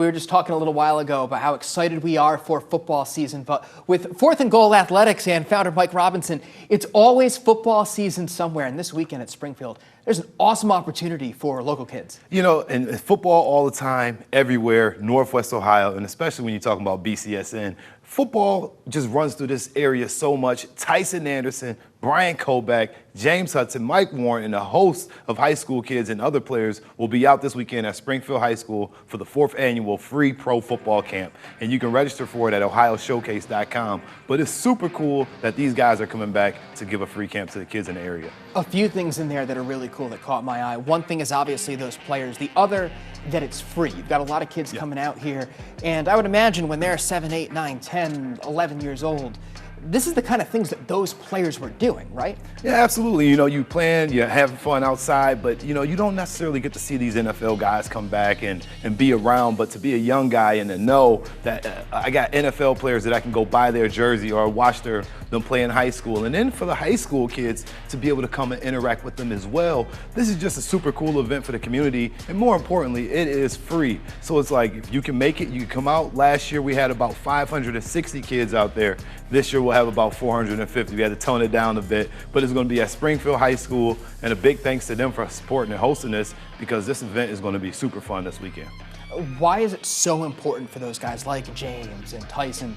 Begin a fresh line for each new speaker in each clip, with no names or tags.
We were just talking a little while ago about how excited we are for football season, but with Fourth and Goal Athletics and founder Mike Robinson, it's always football season somewhere, and this weekend at Springfield, there's an awesome opportunity for local kids.
You know, and football all the time, everywhere, Northwest Ohio, and especially when you're talking about BCSN, football just runs through this area so much. Tyson Anderson, Brian Koback, James Hudson, Mike Warren, and a host of high school kids and other players will be out this weekend at Springfield High School for the 4th annual free pro football camp. And you can register for it at ohioshowcase.com. But it's super cool that these guys are coming back to give a free camp to the kids in the area.
A few things in there that are really cool that caught my eye. One thing is obviously those players. The other, that it's free. You've got a lot of kids coming out here. And I would imagine when they're 7, 8, 9, 10, 11 years old, this is the kind of things that those players were doing, right?
Yeah, absolutely. You know, you plan, you're having fun outside, but, you know, you don't necessarily get to see these NFL guys come back and be around. But to be a young guy and to know that I got NFL players that I can go buy their jersey or watch them play in high school. And then for the high school kids to be able to come and interact with them as well. This is just a super cool event for the community. And more importantly, it is free. So it's like, if you can make it, you can come out. Last year, we had about 560 kids out there. This year, we'll have about 450. We had to tone it down a bit, but it's going to be at Springfield High School, and a big thanks to them for supporting and hosting this, because this event is going to be super fun this weekend.
Why is it so important for those guys like James and Tyson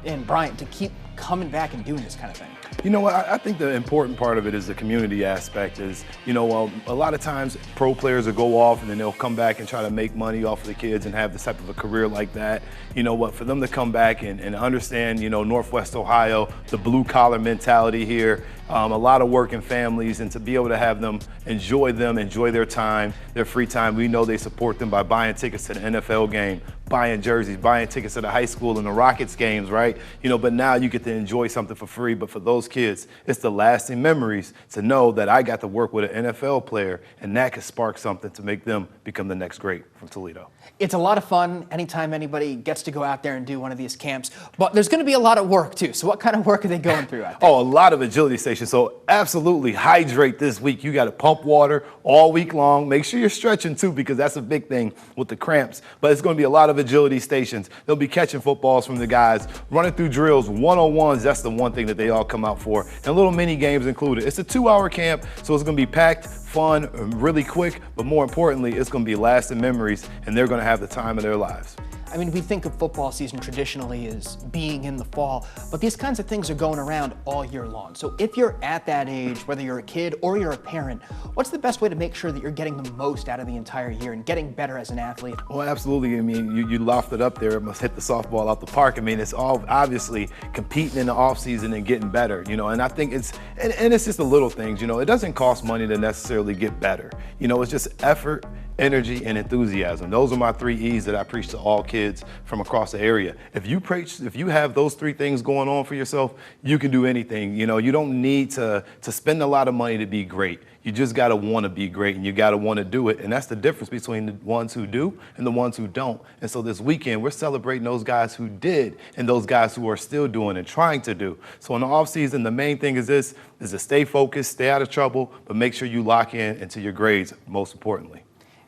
and Bryant to keep coming back and doing this kind of thing?
You know what, I think the important part of it is the community aspect. Is, you know, a lot of times pro players will go off and then they'll come back and try to make money off of the kids and have this type of a career like that. You know what, for them to come back and understand, you know, Northwest Ohio, the blue collar mentality here, a lot of working families, and to be able to have them enjoy their time, their free time. We know they support them by buying tickets to the NFL game, buying jerseys, buying tickets to the high school and the Rockets games, right? You know, but now you get to enjoy something for free. But for those kids, it's the lasting memories to know that I got to work with an NFL player, and that could spark something to make them become the next great from Toledo.
It's a lot of fun anytime anybody gets to go out there and do one of these camps, but there's going to be a lot of work too. So what kind of work are they going through out there?
Oh, a lot of agility stations. So absolutely hydrate this week. You got to pump water all week long. Make sure you're stretching too, because that's a big thing with the cramps. But it's going to be a lot of agility stations. They'll be catching footballs from the guys, running through drills, one-on-ones. That's the one thing that they all come out for, and little mini games included. It's a 2-hour camp, so it's going to be packed, fun, really quick, but more importantly, it's going to be lasting memories, and they're going to have the time of their lives.
I mean, we think of football season traditionally as being in the fall, but these kinds of things are going around all year long. So if you're at that age, whether you're a kid or you're a parent, what's the best way to make sure that you're getting the most out of the entire year and getting better as an athlete?
Well, absolutely. I mean, you lofted up there. It must hit the softball out the park. I mean, it's all obviously competing in the off season and getting better, you know, and I think it's just the little things, you know. It doesn't cost money to necessarily get better. You know, it's just effort, energy, and enthusiasm. Those are my 3 E's that I preach to all kids from across the area. If you have those 3 things going on for yourself, you can do anything. You know, you don't need to spend a lot of money to be great. You just got to want to be great, and you got to want to do it. And that's the difference between the ones who do and the ones who don't. And so this weekend, we're celebrating those guys who did and those guys who are still doing and trying to do. So in the off season, the main thing is to stay focused, stay out of trouble, but make sure you lock in into your grades, most importantly.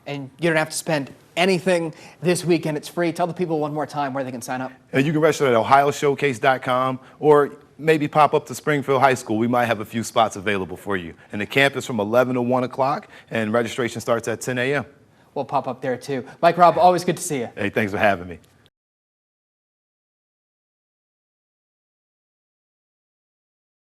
And you don't have to spend anything this weekend. It's free. Tell the people one more time where they can sign up.
And you can register at ohioshowcase.com, or maybe pop up to Springfield High School. We might have a few spots available for you. And the camp is from 11 to 1 o'clock, and registration starts at 10 a.m.
We'll pop up there too. Mike, Rob, always good to see you.
Hey, thanks for having me.